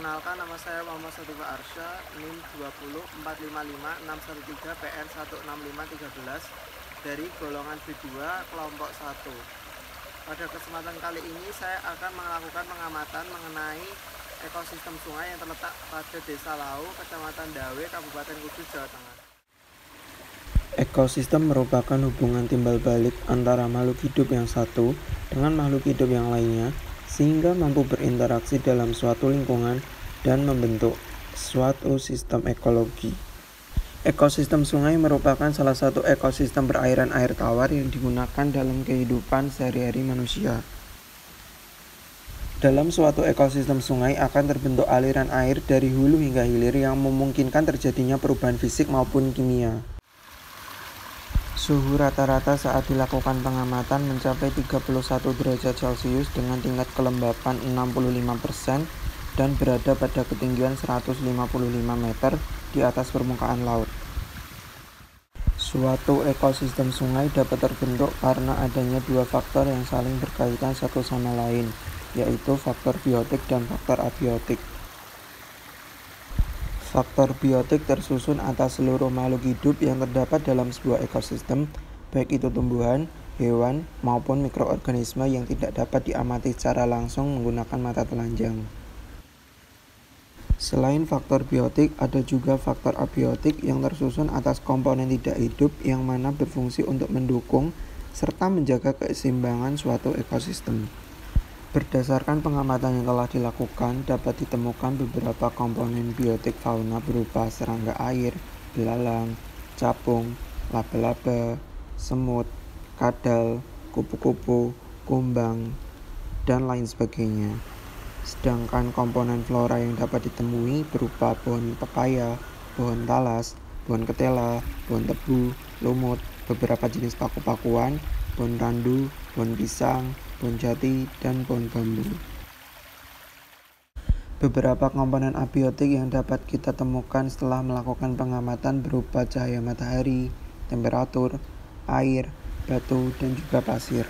Perkenalkan, nama saya Muhammad Sadiqa Arsya, NIM 20455613 PR 16513 dari golongan B2 kelompok 1. Pada kesempatan kali ini saya akan melakukan pengamatan mengenai ekosistem sungai yang terletak pada Desa Lau, Kecamatan Dawe, Kabupaten Kudus, Jawa Tengah. Ekosistem merupakan hubungan timbal balik antara makhluk hidup yang satu dengan makhluk hidup yang lainnya, sehingga mampu berinteraksi dalam suatu lingkungan dan membentuk suatu sistem ekologi. Ekosistem sungai merupakan salah satu ekosistem perairan air tawar yang digunakan dalam kehidupan sehari-hari manusia. Dalam suatu ekosistem sungai akan terbentuk aliran air dari hulu hingga hilir yang memungkinkan terjadinya perubahan fisik maupun kimia. Suhu rata-rata saat dilakukan pengamatan mencapai 31 derajat Celcius dengan tingkat kelembapan 65% dan berada pada ketinggian 155 meter di atas permukaan laut. Suatu ekosistem sungai dapat terbentuk karena adanya dua faktor yang saling berkaitan satu sama lain, yaitu faktor biotik dan faktor abiotik. Faktor biotik tersusun atas seluruh makhluk hidup yang terdapat dalam sebuah ekosistem, baik itu tumbuhan, hewan, maupun mikroorganisme yang tidak dapat diamati secara langsung menggunakan mata telanjang. Selain faktor biotik, ada juga faktor abiotik yang tersusun atas komponen tidak hidup yang mana berfungsi untuk mendukung serta menjaga keseimbangan suatu ekosistem. Berdasarkan pengamatan yang telah dilakukan, dapat ditemukan beberapa komponen biotik fauna berupa serangga air, belalang, capung, laba-laba, semut, kadal, kupu-kupu, kumbang, dan lain sebagainya. Sedangkan komponen flora yang dapat ditemui berupa pohon pepaya, pohon talas, pohon ketela, pohon tebu, lumut, beberapa jenis paku-pakuan, pohon randu, pohon pisang, pohon jati, dan pohon bambu. Beberapa komponen abiotik yang dapat kita temukan setelah melakukan pengamatan berupa cahaya matahari, temperatur, air, batu, dan juga pasir.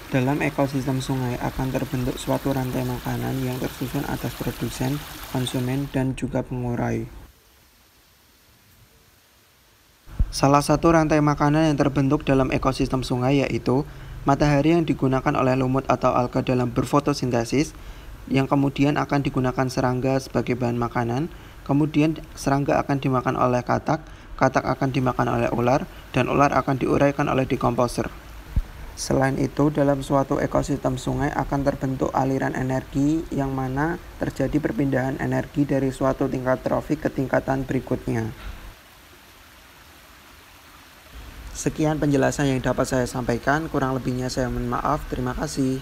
Dalam ekosistem sungai akan terbentuk suatu rantai makanan yang tersusun atas produsen, konsumen, dan juga pengurai. Salah satu rantai makanan yang terbentuk dalam ekosistem sungai yaitu matahari yang digunakan oleh lumut atau alga dalam berfotosintesis, yang kemudian akan digunakan serangga sebagai bahan makanan, kemudian serangga akan dimakan oleh katak, katak akan dimakan oleh ular, dan ular akan diuraikan oleh dekomposer. Selain itu, dalam suatu ekosistem sungai akan terbentuk aliran energi yang mana terjadi perpindahan energi dari suatu tingkat trofik ke tingkatan berikutnya. Sekian penjelasan yang dapat saya sampaikan, kurang lebihnya saya mohon maaf. Terima kasih.